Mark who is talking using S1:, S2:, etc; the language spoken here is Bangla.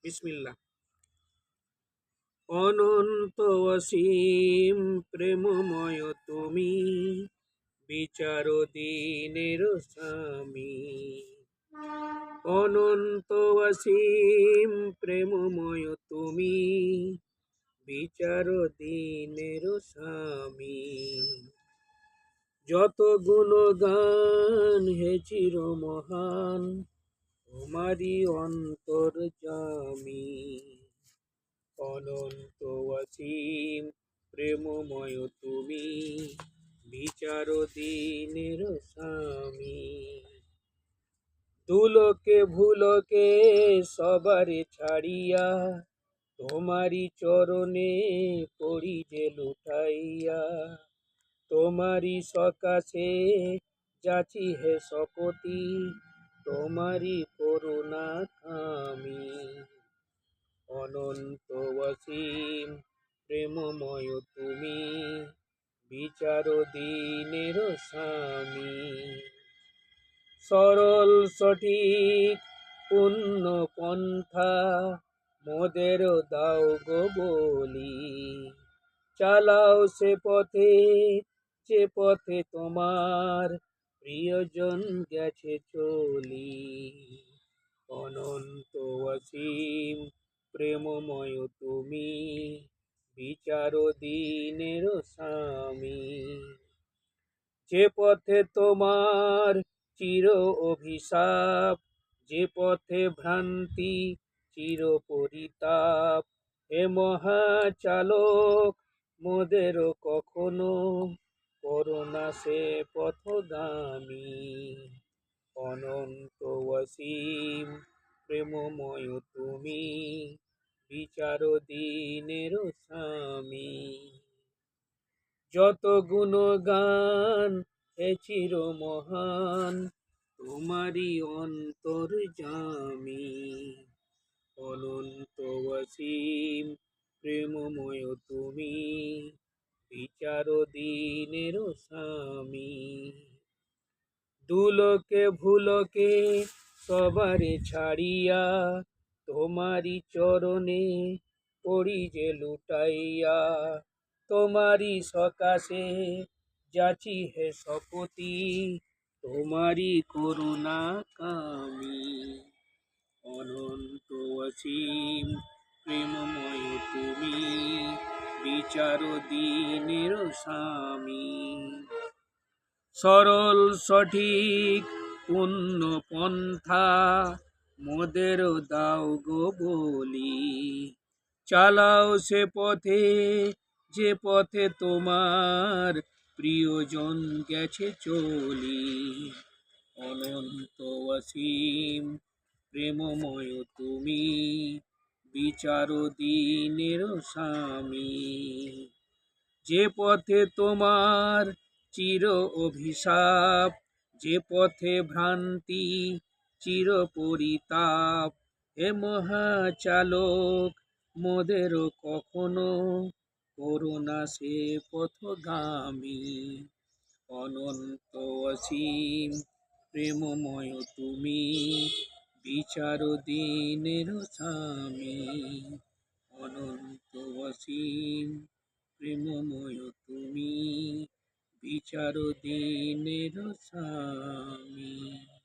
S1: বিসমিল্লাহ। অনন্ত অসীম প্রেমময় তুমি, বিচার দিনের স্বামী। অনন্ত অসীম প্রেমময় তুমি, বিচার দিনের স্বামী। যত গুণগান হে চির মহান, তোমারি অন্তর্যামী। অনন্ত অসীম প্রেমময় তুমি, বিচার দিনের স্বামী। দুলোকে ভুলোকে সবারে ছাড়িয়া, তোমারি চরণে পড়ি যে লুটাইয়া। তোমারি সকাশে যাচি হে সকতি, তোমারি করুণা কামি। অনন্ত অসীম প্রেমময় তুমি, বিচার দিনের স্বামী। সরল সঠিক পূর্ণ পন্থা, মোদের দাও গো বলি। চালাও সে পথে, যে পথে তোমার প্রিয়জন গেছে চলি। অনন্ত অসীম প্রেমময় তুমি, বিচার দিনের স্বামী। যে পথে তোমার চির অভিশাপ, যে পথে ভ্রান্তি চির পরিতাপ। হে মহাচালক, মোদের কখনো করোনা সে পথগামী। অনন্ত অসীম প্রেমময় তুমি, বিচার দিনের স্বামী। যত গুণগান হে চির মহান, তোমারি অন্তর্যামী। অনন্ত অসীম প্রেমময় তুমি, বিচার দিনের স্বামী। দুলোকে ভুলোকে সবারে ছাড়িয়া, তোমারি চরণে পড়ি যে লুটাইয়া। তোমারি সকাশে যাচি হে সকতি, তোমারি করুণা কামি। অনন্ত অসীম প্রেমময় তুমি, বিচার দিনের স্বামী। সরল সঠিক পূর্ণ পন্থা, মোদের দাও গো বলি। চালাও সে পথে, যে পথে তোমার প্রিয়জন গেছে চলি। অনন্ত অসীম প্রেমময় তুমি, বিচার দিনের স্বামী। যে পথে তোমার চির অভিশাপ, যে পথে ভ্রান্তি চির পরিতাপ। হে মহাচালক, মোদের কখনো করোনা সে পথগামী। অনন্ত অসীম প্রেমময় তুমি, বিচার দিনের স্বামী। অনন্ত অসীম প্রেমময় তুমি, বিচার দিনের স্বামী।